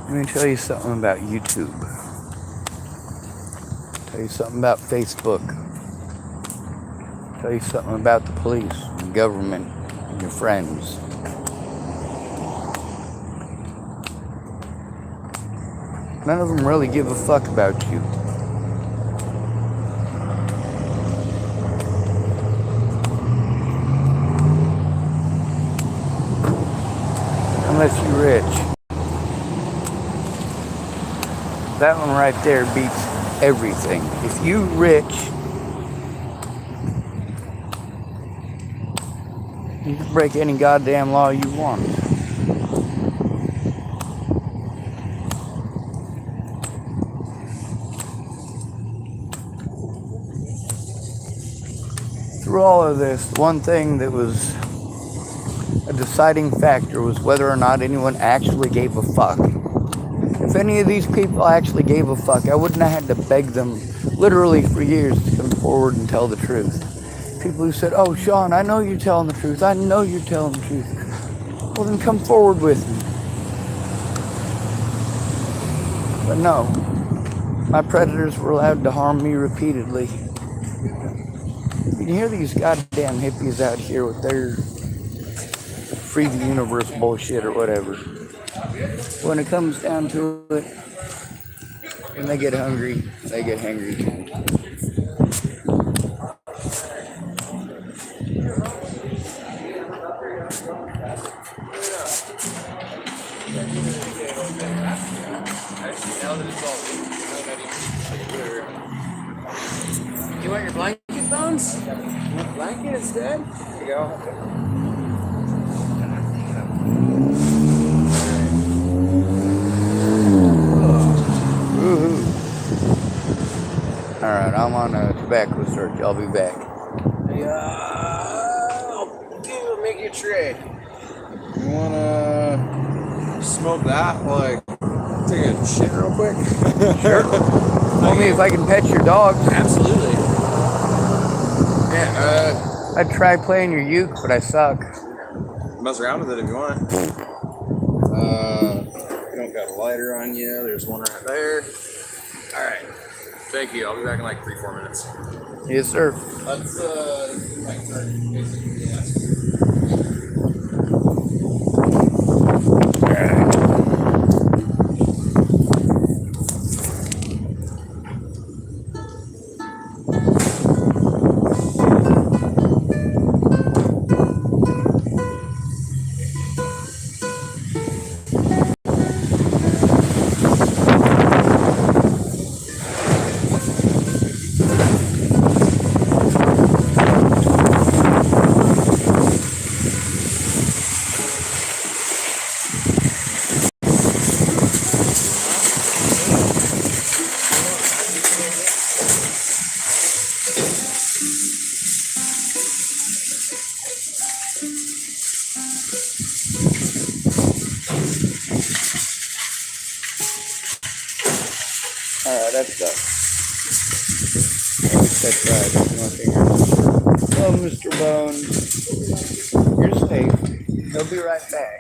Let me tell you something about YouTube. Tell you something about Facebook. Tell you something about the police, and government, and your friends. None of them really give a fuck about you. Unless you're rich. That one right there beats everything. If you rich, you can break any goddamn law you want. Through all of this, one thing that was a deciding factor was whether or not anyone actually gave a fuck. If any of these people actually gave a fuck, I wouldn't have had to beg them literally for years to come forward and tell the truth. People who said, "Oh, Sean, I know you're telling the truth. I know you're telling the truth." Well, then come forward with me. But no, my predators were allowed to harm me repeatedly. You can hear these goddamn hippies out here with their free the universe bullshit or whatever. When it comes down to it, when they get hungry, they get hangry too. You want your blanket, Bones? You want a blanket instead? There you go. Woohoo. Alright, I'm on a tobacco search. I'll be back. I'll make you a trade. You wanna smoke that? Like, take a shit real quick? Sure. Tell me if I can pet your dog. Absolutely. Yeah, I'd try playing your uke, but I suck. mess around with it if you want. You don't got a lighter on you. There's one right there. Alright. Thank you. I'll be back in like 3-4 minutes. Yes, sir. Let's, like, start basically, yeah. Alright, that's done. That's right. Hello, Mr. Bones. You're safe. He'll be right back.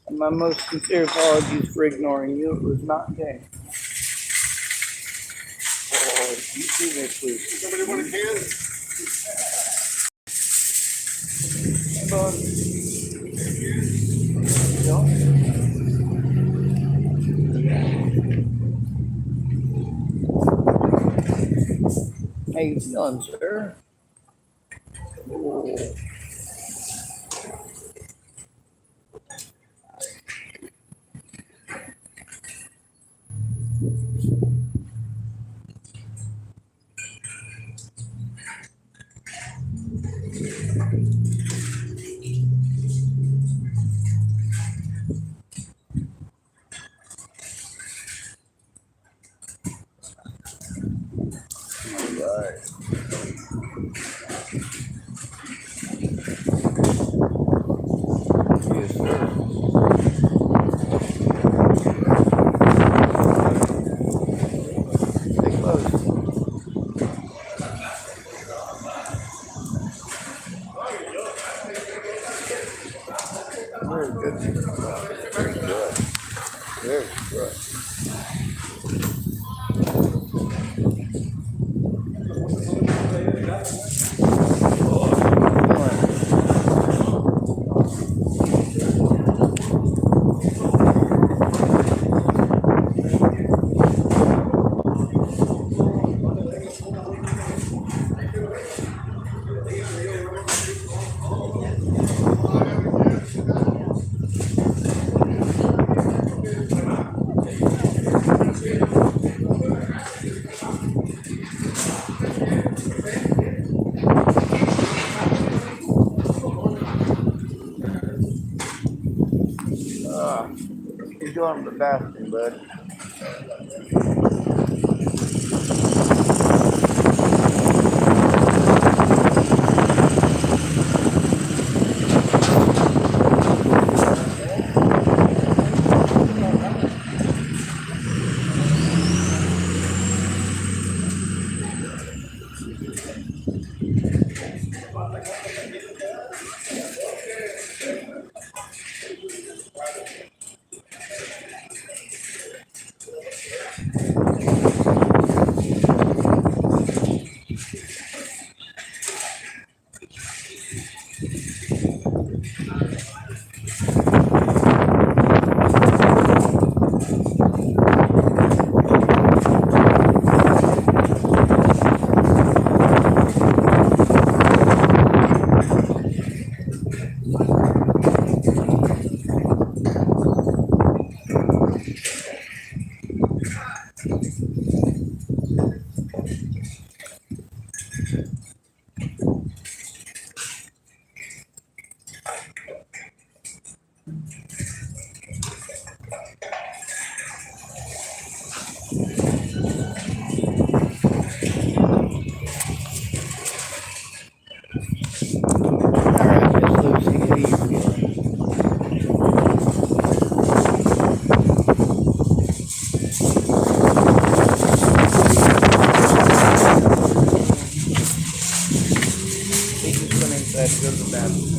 And my most sincere apologies for ignoring you. It was not intentional. Oh, you see this, please. Somebody want a can? Hey, Bones. How you feeling, sir? Oh. Alright. Yes, sir. Stay close. Very good. Very good. Very good. You're doing the bathroom, bud. Alright, Miss Lucy, how you feeling? He just went inside to go to the bathroom.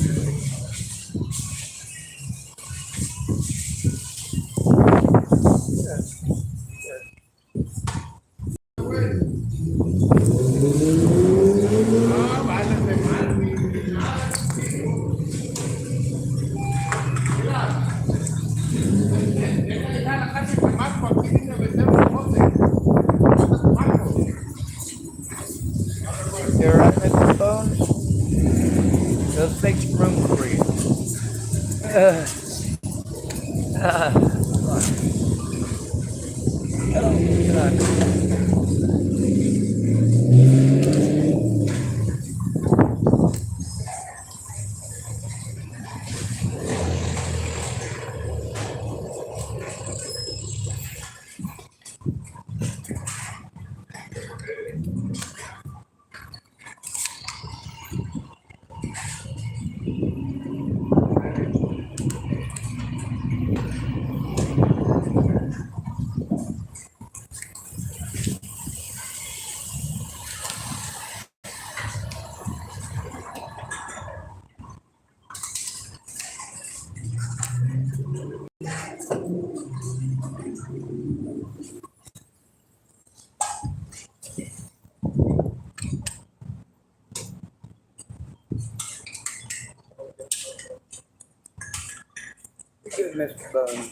You alright, Mr. Bones? Let's make some room for you. Oh, God. Good, Mr. Bones.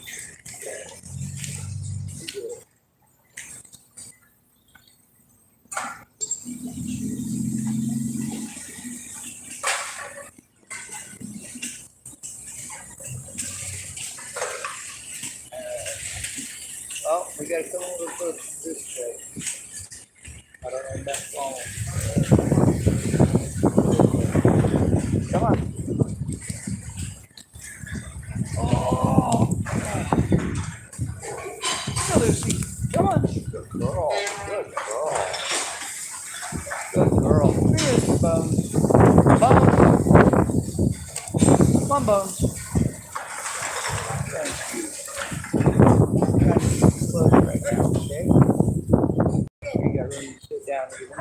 Oh, we gotta come over first this way. I don't know that long. Come on. Oh! Come on, Lucy. Come on. Good girl. Good girl. Good girl. Come here, Mr. Bones. Bones. Come on, Bones. Thank you. I'm trying to keep you close right now, okay? You got room to sit down even.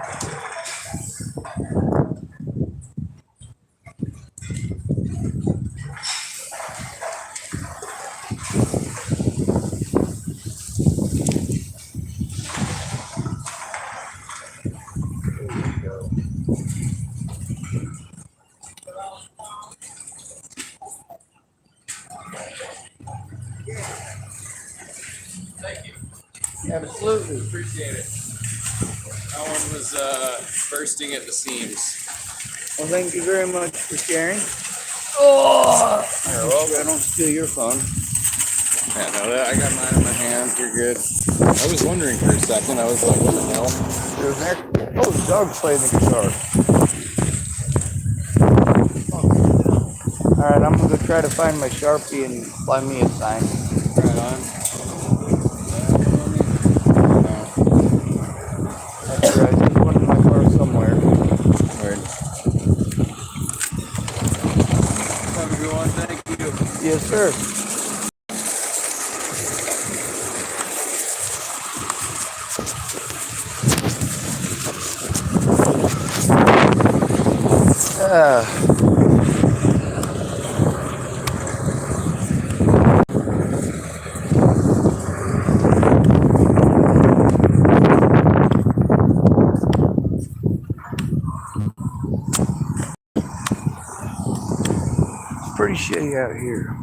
Absolutely. Appreciate it. That one was bursting at the seams. Well, thank you very much for sharing. Oh, I don't steal your phone. Yeah, no, I got mine in my hand. You're good. I was wondering for a second. I was like, what the hell? There's an air. Oh, the dog's playing the guitar. All right, I'm gonna go try to find my Sharpie and find me a sign. Right on. That's right. There's one in my car somewhere. Word. Have a good one. Thank you. Yes, sir. It's pretty shitty out here.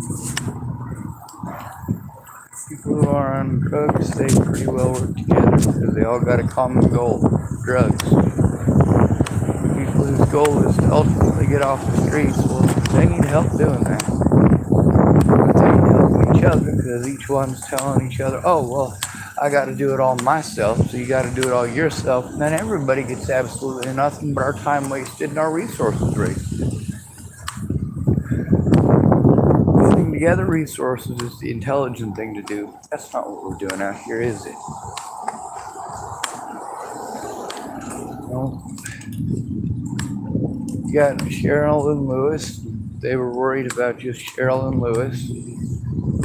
People who are on drugs, they pretty well work together because they all got a common goal: drugs. People whose goal is to ultimately get off the streets, well, they need help doing that. But they need help each other because each one's telling each other, oh, well, I got to do it all myself, so you got to do it all yourself. And then everybody gets absolutely nothing but our time wasted and our resources wasted. Putting together resources is the intelligent thing to do. That's not what we're doing out here, is it? No. You got Cheryl and Lewis. They were worried about just Cheryl and Lewis.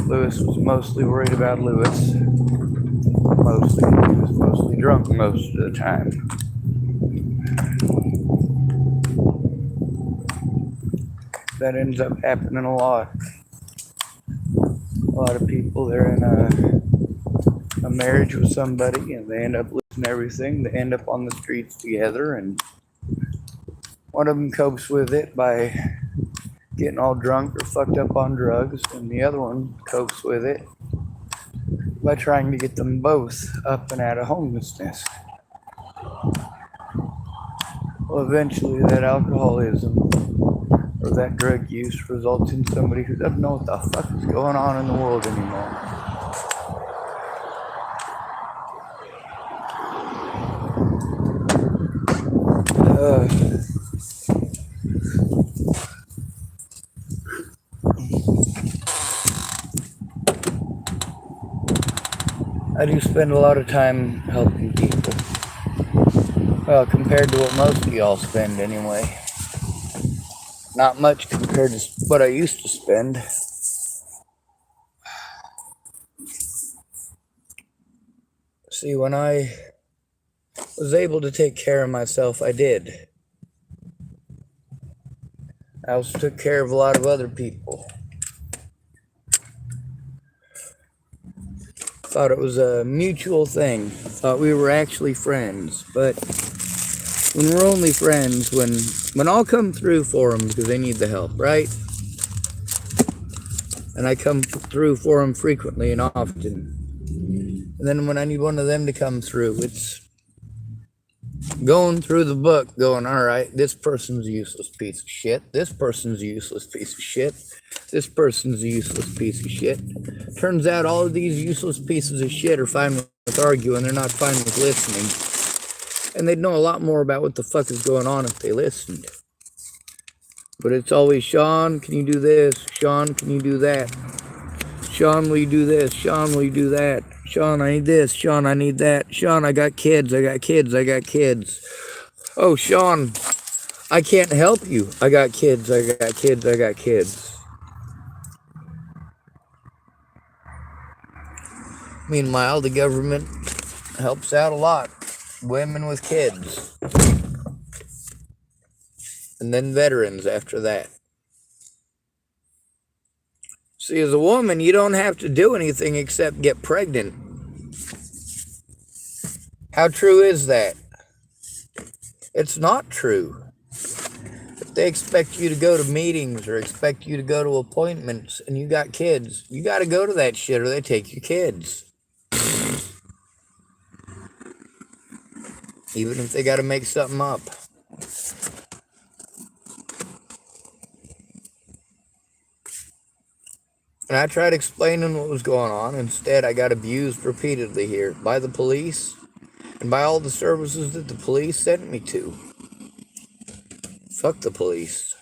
Lewis was mostly worried about Lewis. Mostly. He was mostly drunk most of the time. That ends up happening a lot. A lot of people, they're in a marriage with somebody and they end up losing everything. They end up on the streets together, and one of them copes with it by getting all drunk or fucked up on drugs, and the other one copes with it by trying to get them both up and out of homelessness. Well, eventually that alcoholism or that drug use results in somebody who doesn't know what the fuck is going on in the world anymore. I do spend a lot of time helping people. Well, compared to what most of y'all spend anyway. Not much compared to what I used to spend. See, when I was able to take care of myself, I did. I also took care of a lot of other people. Thought it was a mutual thing. Thought we were actually friends. But when we're only friends, when I'll come through for them because they need the help, right? And I come through for them frequently and often. And then when I need one of them to come through, it's going through the book, going, all right, this person's a useless piece of shit. This person's a useless piece of shit. This person's a useless piece of shit. Turns out all of these useless pieces of shit are fine with arguing. They're not fine with listening. And they'd know a lot more about what the fuck is going on if they listened. But it's always, Sean, can you do this? Sean, can you do that? Sean, will you do this? Sean, will you do that? Sean, I need this. Sean, I need that. Sean, I got kids. I got kids. I got kids. Oh, Sean, I can't help you. I got kids. I got kids. I got kids. Meanwhile, the government helps out a lot. Women with kids. And then veterans after that. See, as a woman, you don't have to do anything except get pregnant. How true is that? It's not true. If they expect you to go to meetings or expect you to go to appointments and you got kids, you got to go to that shit or they take your kids. even if they got to make something up. And I tried explaining what was going on. Instead, I got abused repeatedly here by the police and by all the services that the police sent me to. Fuck the police.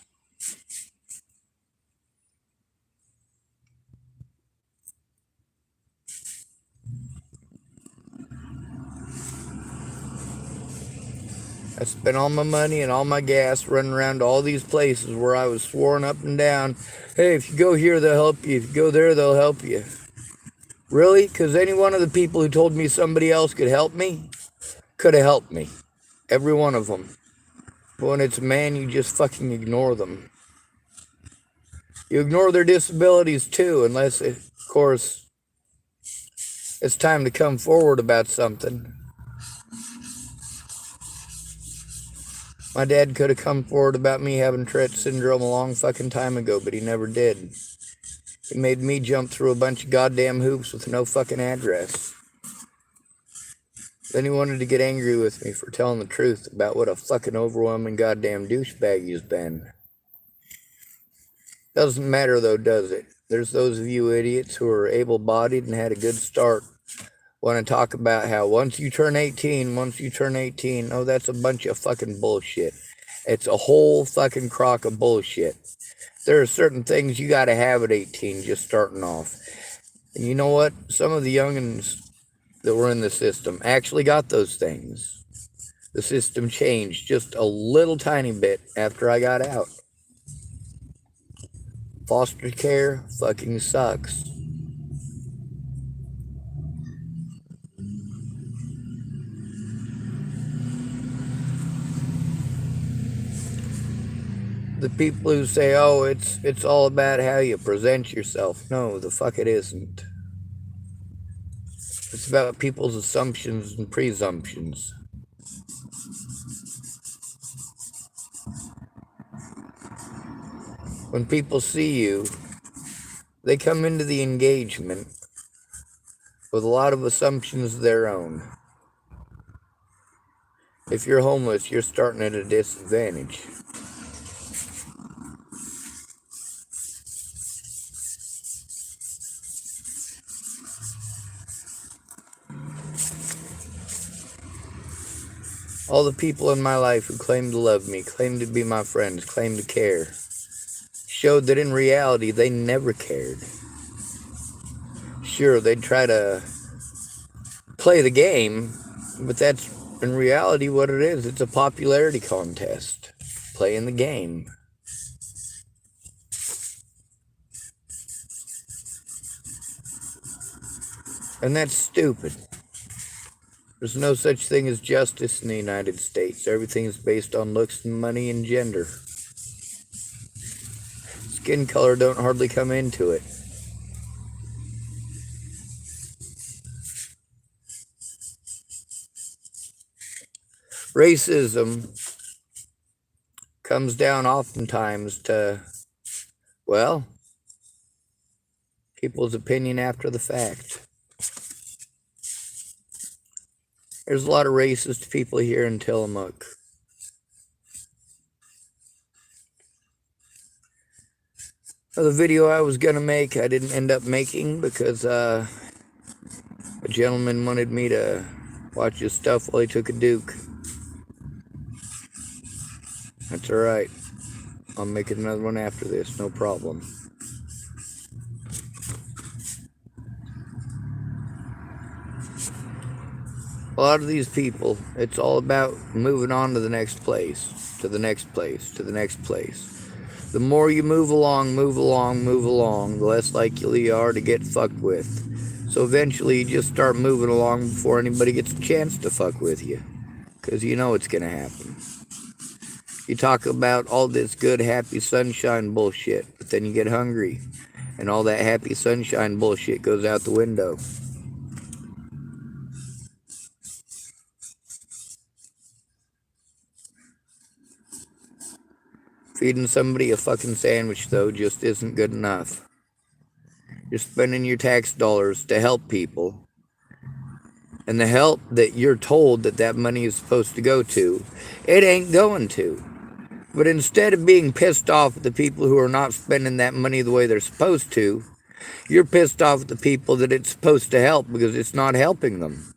I spent all my money and all my gas running around to all these places where I was sworn up and down, hey, if you go here, they'll help you. If you go there, they'll help you. Really? Because any one of the people who told me somebody else could help me could have helped me. Every one of them. But when it's a man, you just fucking ignore them. You ignore their disabilities too, unless, of course, it's time to come forward about something. My dad could have come forward about me having Tourette syndrome a long fucking time ago, but he never did. He made me jump through a bunch of goddamn hoops with no fucking address. Then he wanted to get angry with me for telling the truth about what a fucking overwhelming goddamn douchebag he's been. Doesn't matter though, does it? There's those of you idiots who are able-bodied and had a good start want to talk about how once you turn 18, oh, that's a bunch of fucking bullshit. It's a whole fucking crock of bullshit. There are certain things you got to have at 18 just starting off. And you know what? Some of the youngins that were in the system actually got those things. The system changed just a little tiny bit after I got out. Foster care fucking sucks. The people who say, oh, it's all about how you present yourself. No, the fuck it isn't. It's about people's assumptions and presumptions. When people see you, they come into the engagement with a lot of assumptions of their own. If you're homeless, you're starting at a disadvantage. All the people in my life who claimed to love me, claimed to be my friends, claimed to care, showed that in reality they never cared. Sure, they'd try to play the game, but that's in reality what it is. It's a popularity contest. Playing the game. And that's stupid. There's no such thing as justice in the United States. Everything is based on looks and money and gender. Skin color don't hardly come into it. Racism comes down oftentimes to, well, people's opinion after the fact. There's a lot of racist people here in Tillamook. The video I was going to make, I didn't end up making because a gentleman wanted me to watch his stuff while he took a Duke. That's alright. I'll make another one after this, no problem. A lot of these people, it's all about moving on to the next place, to the next place, to the next place. The more you move along, the less likely you are to get fucked with. So eventually you just start moving along before anybody gets a chance to fuck with you. Because you know it's going to happen. You talk about all this good, happy sunshine bullshit, but then you get hungry. And all that happy sunshine bullshit goes out the window. Feeding somebody a fucking sandwich, though, just isn't good enough. You're spending your tax dollars to help people. and the help that you're told that that money is supposed to go to, it ain't going to. But instead of being pissed off at the people who are not spending that money the way they're supposed to, you're pissed off at the people that it's supposed to help because it's not helping them.